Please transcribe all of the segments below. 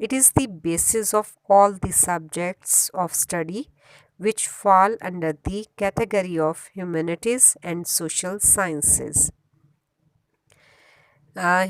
It is the basis of all the subjects of study which fall under the category of humanities and social sciences.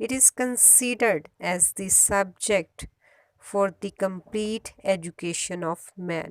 It is considered as the subject for the complete education of man.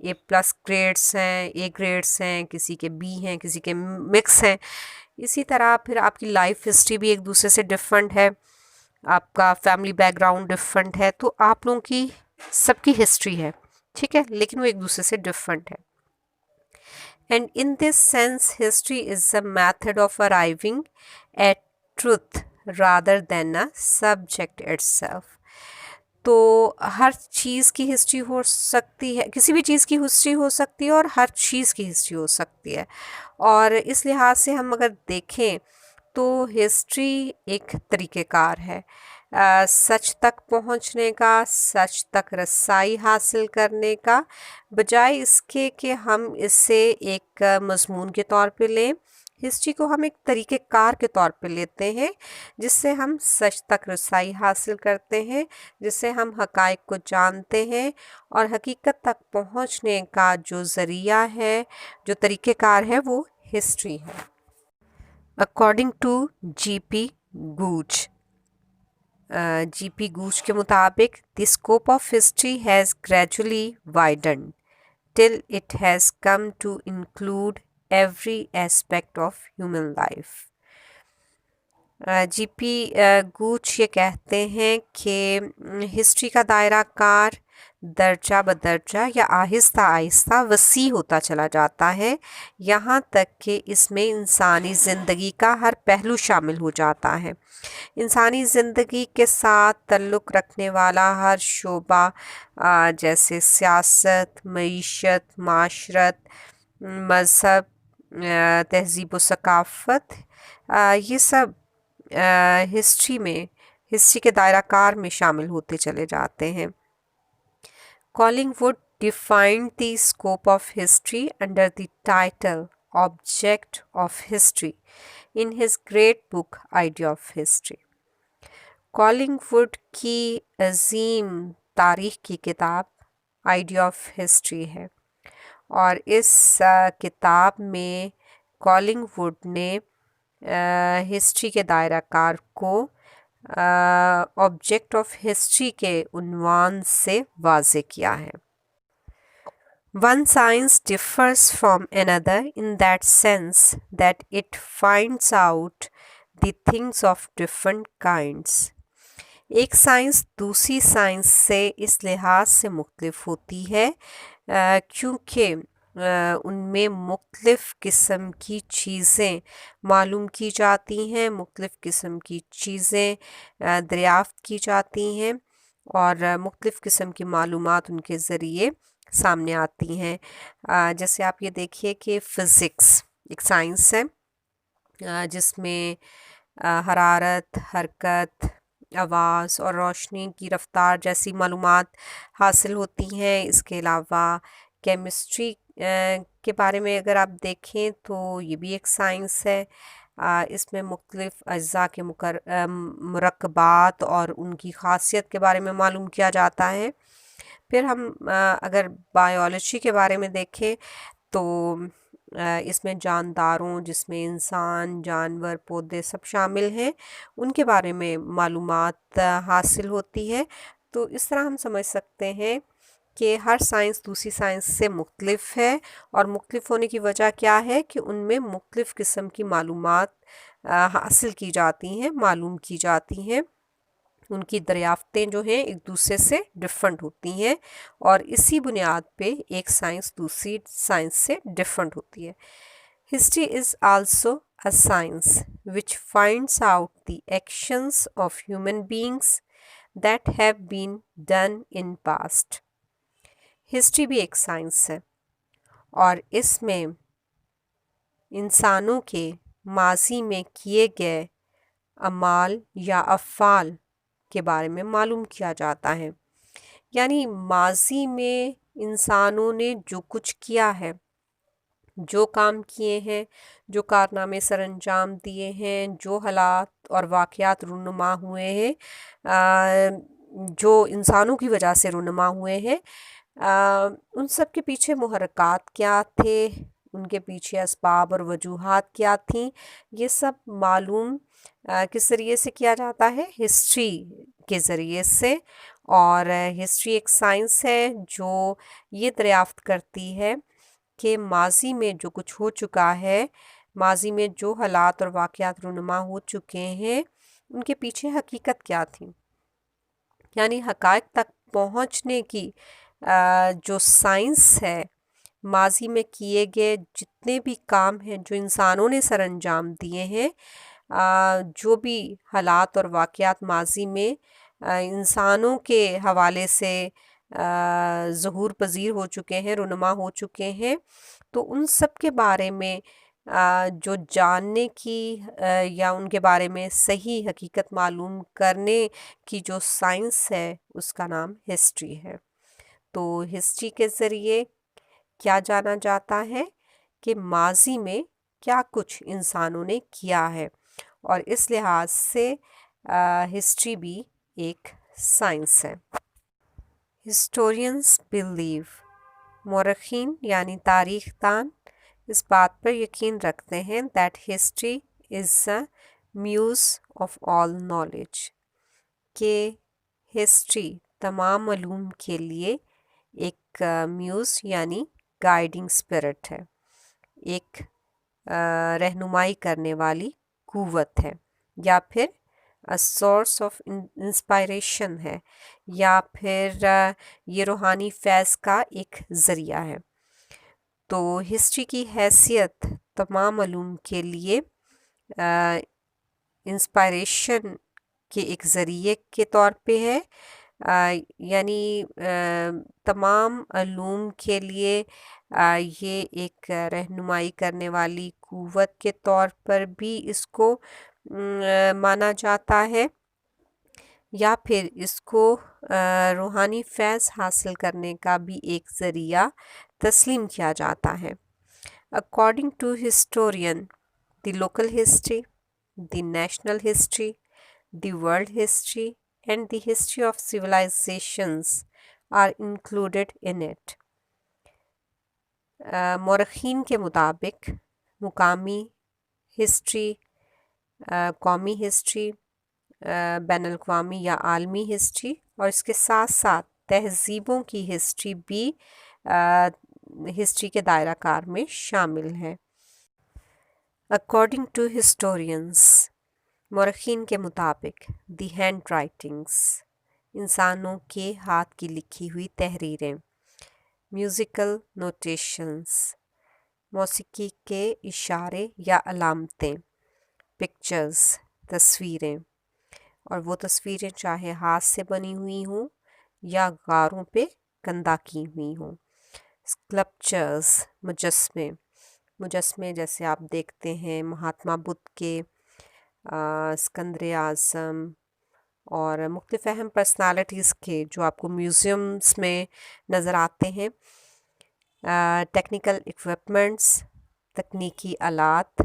A+ grades ہیں, A grades ہیں, کسی کے B ہیں, کسی کے mix ہیں. اسی طرح پھر آپ کی لائف ہسٹری بھی ایک دوسرے سے ڈفرینٹ ہے, آپ کا فیملی بیک گراؤنڈ ڈفرینٹ ہے, تو آپ لوگوں کی سب کی ہسٹری ہے, ٹھیک ہے, لیکن وہ ایک دوسرے سے ڈفرینٹ ہے. And in this sense, history is a method of arriving at truth rather than a subject itself. تو ہر چیز کی ہسٹری ہو سکتی ہے, کسی بھی چیز کی ہسٹری ہو سکتی ہے اور ہر چیز کی ہسٹری ہو سکتی ہے. اور اس لحاظ سے ہم اگر دیکھیں تو ہسٹری ایک طریقہ کار ہے سچ تک پہنچنے کا, سچ تک رسائی حاصل کرنے کا, بجائے اس کے کہ ہم اسے ایک مضمون کے طور پہ لیں. ہسٹری کو ہم ایک طریقہ کار کے طور پہ لیتے ہیں جس سے ہم سچ تک رسائی حاصل کرتے ہیں, جس سے ہم حقائق کو جانتے ہیں, اور حقیقت تک پہنچنے کا جو ذریعہ ہے, جو طریقہ کار ہے, وہ ہسٹری ہے. اکارڈنگ ٹو جی پی گوچ, جی پی گوچ کے مطابق the scope of history has gradually widened till it has come to include every aspect of human life. جی پی گوچ یہ کہتے ہیں کہ ہسٹری کا دائرہ کار درجہ بدرجہ یا آہستہ آہستہ وسیع ہوتا چلا جاتا ہے, یہاں تک کہ اس میں انسانی زندگی کا ہر پہلو شامل ہو جاتا ہے. انسانی زندگی کے ساتھ تعلق رکھنے والا ہر شعبہ جیسے سیاست, معیشت, معاشرت, مذہب, تہذیب و ثقافت, یہ سب ہسٹری کے دائرہ کار میں شامل ہوتے چلے جاتے ہیں. Collingwood defined the scope of history under the title Object of History in his great book Idea of History. Collingwood کی عظیم تاریخ کی کتاب آئیڈیا آف ہسٹری ہے, اور اس کتاب میں کالنگ ووڈ نے ہسٹری کے دائرہ کار کو آبجیکٹ آف ہسٹری کے عنوان سے واضح کیا ہے. One science differs from another in that sense that it finds out the things of different kinds. ایک سائنس دوسری سائنس سے اس لحاظ سے مختلف ہوتی ہے کیونکہ ان میں مختلف قسم کی چیزیں معلوم کی جاتی ہیں, مختلف قسم کی چیزیں دریافت کی جاتی ہیں, اور مختلف قسم کی معلومات ان کے ذریعے سامنے آتی ہیں. جیسے آپ یہ دیکھیے کہ فزکس ایک سائنس ہے جس میں حرارت, حرکت, آواز اور روشنی کی رفتار جیسی معلومات حاصل ہوتی ہیں. اس کے علاوہ کیمسٹری کے بارے میں اگر آپ دیکھیں تو یہ بھی ایک سائنس ہے. اس میں مختلف اجزاء کے مرکبات اور ان کی خاصیت کے بارے میں معلوم کیا جاتا ہے. پھر ہم اگر بائیولوجی کے بارے میں دیکھیں تو اس میں جانداروں جس میں انسان, جانور, پودے سب شامل ہیں, ان کے بارے میں معلومات حاصل ہوتی ہے. تو اس طرح ہم سمجھ سکتے ہیں کہ ہر سائنس دوسری سائنس سے مختلف ہے, اور مختلف ہونے کی وجہ کیا ہے کہ ان میں مختلف قسم کی معلومات حاصل کی جاتی ہیں, معلوم کی جاتی ہیں. ان کی دریافتیں جو ہیں ایک دوسرے سے ڈفرینٹ ہوتی ہیں, اور اسی بنیاد پہ ایک سائنس دوسری سائنس سے ڈفرینٹ ہوتی ہے. History is also a science which finds out the actions of human beings that have been done in past. History بھی ایک سائنس ہے, اور اس میں انسانوں کے ماضی میں کیے گئے اعمال یا افعال کے بارے میں معلوم کیا جاتا ہے. یعنی ماضی میں انسانوں نے جو کچھ کیا ہے, جو کام کیے ہیں, جو کارنامے سر انجام دیے ہیں, جو حالات اور واقعات رونما ہوئے ہیں, جو انسانوں کی وجہ سے رونما ہوئے ہیں, ان سب کے پیچھے محرکات کیا تھے, ان کے پیچھے اسباب اور وجوہات کیا تھیں, یہ سب معلوم کس ذریعے سے کیا جاتا ہے, ہسٹری کے ذریعے سے. اور ہسٹری ایک سائنس ہے جو یہ دریافت کرتی ہے کہ ماضی میں جو کچھ ہو چکا ہے، ماضی میں جو حالات اور واقعات رونما ہو چکے ہیں، ان کے پیچھے حقیقت کیا تھی، یعنی حقائق تک پہنچنے کی جو سائنس ہے، ماضی میں کیے گئے جتنے بھی کام ہیں جو انسانوں نے سر انجام دیے ہیں، جو بھی حالات اور واقعات ماضی میں انسانوں کے حوالے سے ظہور پذیر ہو چکے ہیں، رونما ہو چکے ہیں، تو ان سب کے بارے میں جو جاننے کی یا ان کے بارے میں صحیح حقیقت معلوم کرنے کی جو سائنس ہے، اس کا نام ہسٹری ہے۔ تو ہسٹری کے ذریعے کیا جانا جاتا ہے کہ ماضی میں کیا کچھ انسانوں نے کیا ہے، اور اس لحاظ سے ہسٹری بھی ایک سائنس ہے۔ ہسٹورینز بلیو، مورخین یعنی تاریخ دان اس بات پر یقین رکھتے ہیں that history is the muse of all knowledge، کہ ہسٹری تمام علوم کے لیے ایک میوز یعنی گائیڈنگ اسپرٹ ہے، ایک رہنمائی کرنے والی قوت ہے، یا پھر سورس آف انسپائریشن ہے، یا پھر یہ روحانی فیض کا ایک ذریعہ ہے۔ تو ہسٹری کی حیثیت تمام علوم کے لیے انسپائریشن کے ایک ذریعے کے طور پہ ہے، یعنی تمام علوم کے لیے یہ ایک رہنمائی کرنے والی قوت کے طور پر بھی اس کو مانا جاتا ہے، یا پھر اس کو روحانی فیض حاصل کرنے کا بھی ایک ذریعہ تسلیم کیا جاتا ہے۔ According to historian, the local history, the national history, the world history, and the history of civilizations are included in it۔ مورخین کے مطابق مقامی ہسٹری، قومی ہسٹری، بین الاقوامی یا عالمی ہسٹری، اور اس کے ساتھ ساتھ تہذیبوں کی ہسٹری بھی ہسٹری کے دائرہ کار میں شامل ہے۔ According to historians، مورخین کے مطابق دی ہینڈ رائٹنگس، انسانوں کے ہاتھ کی لکھی ہوئی تحریریں، میوزیکل نوٹیشنز، موسیقی کے اشارے یا علامتیں، پکچرز، تصویریں، اور وہ تصویریں چاہے ہاتھ سے بنی ہوئی ہوں یا غاروں پہ کندہ کی ہوئی ہوں، اسکلپچرز، مجسمے جیسے آپ دیکھتے ہیں مہاتما بدھ کے، اسکندر اعظم، اور مختلف اہم پرسنالٹیز کے جو آپ کو میوزیمز میں نظر آتے ہیں، ٹیکنیکل اکوپمنٹس، تکنیکی آلات،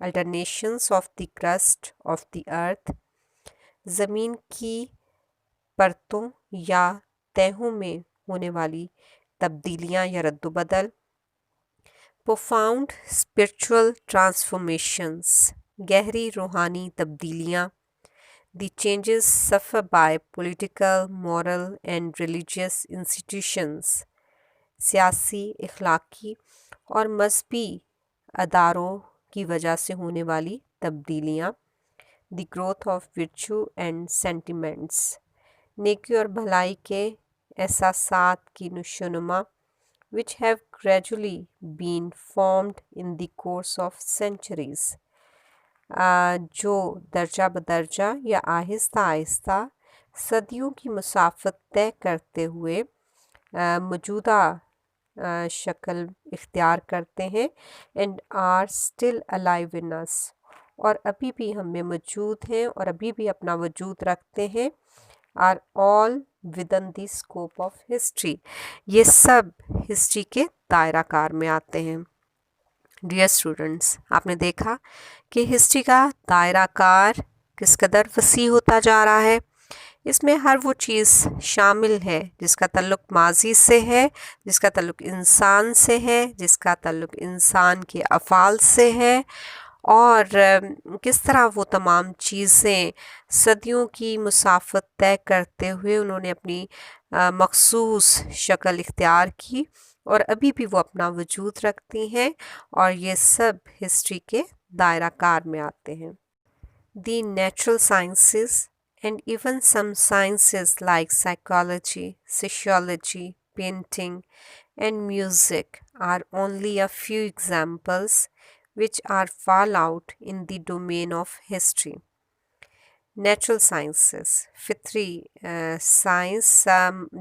alternations of the crust of the earth, زمین کی پرتوں یا تہوں میں ہونے والی تبدیلیاں یا رد و بدل، profound spiritual transformations، گہری روحانی تبدیلیاں، the changes suffered by political, moral and religious institutions، سیاسی، اخلاقی اور مذہبی اداروں کی وجہ سے ہونے والی تبدیلیاں، the growth of virtue and sentiments، نیکی اور بھلائی کے احساسات کی نشوونما، which have gradually been formed in the course of centuries، جو درجہ بدرجہ یا آہستہ آہستہ صدیوں کی مسافت طے کرتے ہوئے موجودہ شکل اختیار کرتے ہیں، and are still alive in us، اور ابھی بھی ہم میں موجود ہیں اور ابھی بھی اپنا وجود رکھتے ہیں، are all within the scope of history، یہ سب ہسٹری کے دائرہ کار میں آتے ہیں۔ ڈیئر اسٹوڈنٹس، آپ نے دیکھا کہ ہسٹری کا دائرہ کار کس قدر وسیع ہوتا جا رہا ہے، اس میں ہر وہ چیز شامل ہے جس کا تعلق ماضی سے ہے، جس کا تعلق انسان سے ہے، جس کا تعلق انسان کے افعال سے ہے، اور کس طرح وہ تمام چیزیں صدیوں کی مسافت طے کرتے ہوئے انہوں نے اپنی مخصوص شکل اختیار کی اور ابھی بھی وہ اپنا وجود رکھتی ہیں، اور یہ سب ہسٹری کے دائرہ کار میں آتے ہیں۔ The natural sciences and even some sciences like psychology, sociology, painting, and music are only a few examples which are fall out in the domain of history. Natural sciences, فطری سائنس،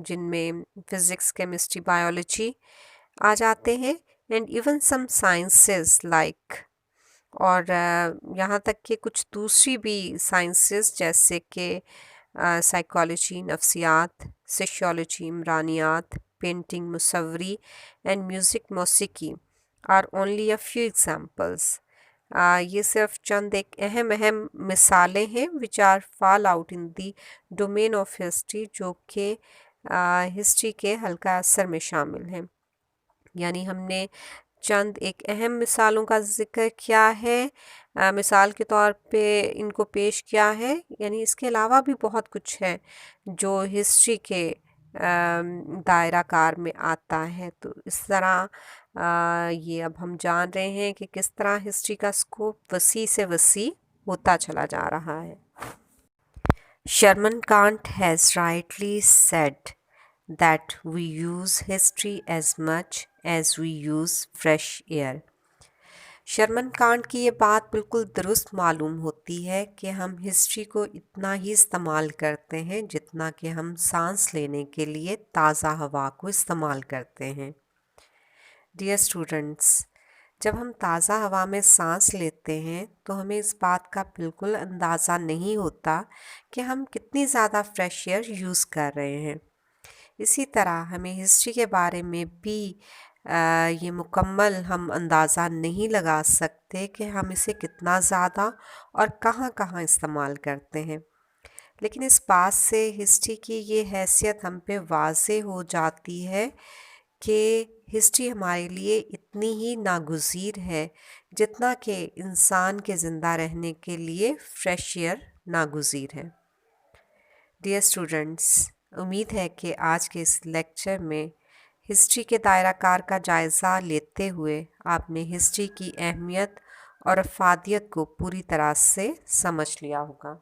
جن میں physics, chemistry, biology آ جاتے ہیں، and even some sciences like, اور یہاں تک کہ کچھ دوسری بھی سائنسز جیسے کہ سائیکالوجی، نفسیات، سوشیولوجی، عمرانیات، پینٹنگ، مصوری، اینڈ میوزک، موسیقی are only a few examples. یہ صرف چند ایک اہم مثالیں ہیں which are fall out in the domain of history، جو کہ ہسٹری کے حلقہ اثر میں شامل ہیں۔ یعنی ہم نے چند ایک اہم مثالوں کا ذکر کیا ہے، مثال کے طور پہ ان کو پیش کیا ہے، یعنی اس کے علاوہ بھی بہت کچھ ہے جو ہسٹری کے دائرہ کار میں آتا ہے۔ تو اس طرح یہ اب ہم جان رہے ہیں کہ کس طرح ہسٹری کا اسکوپ وسیع سے وسیع ہوتا چلا جا رہا ہے۔ Sherman Kent has rightly said that we use history as much as we use fresh air۔ Sharman can't کی یہ بات بالکل درست معلوم ہوتی ہے کہ ہم ہسٹری کو اتنا ہی استعمال کرتے ہیں جتنا کہ ہم سانس لینے کے لیے تازہ ہوا کو استعمال کرتے ہیں۔ ڈیئر اسٹوڈنٹس، جب ہم تازہ ہوا میں سانس لیتے ہیں تو ہمیں اس بات کا بالکل اندازہ نہیں ہوتا کہ ہم کتنی زیادہ فریش ایئر یوز کر رہے ہیں۔ اسی طرح ہمیں ہسٹری کے بارے میں بھی یہ مکمل ہم اندازہ نہیں لگا سکتے کہ ہم اسے کتنا زیادہ اور کہاں کہاں استعمال کرتے ہیں، لیکن اس بات سے ہسٹری کی یہ حیثیت ہم پہ واضح ہو جاتی ہے کہ ہسٹری ہمارے لیے اتنی ہی ناگزیر ہے جتنا کہ انسان کے زندہ رہنے کے لیے فریش ایئر ناگزیر ہے۔ ڈیئر اسٹوڈنٹس، امید ہے کہ آج کے اس لیکچر میں ہسٹری کے دائرہ کار کا جائزہ لیتے ہوئے آپ نے ہسٹری کی اہمیت اور افادیت کو پوری طرح سے سمجھ لیا ہوگا۔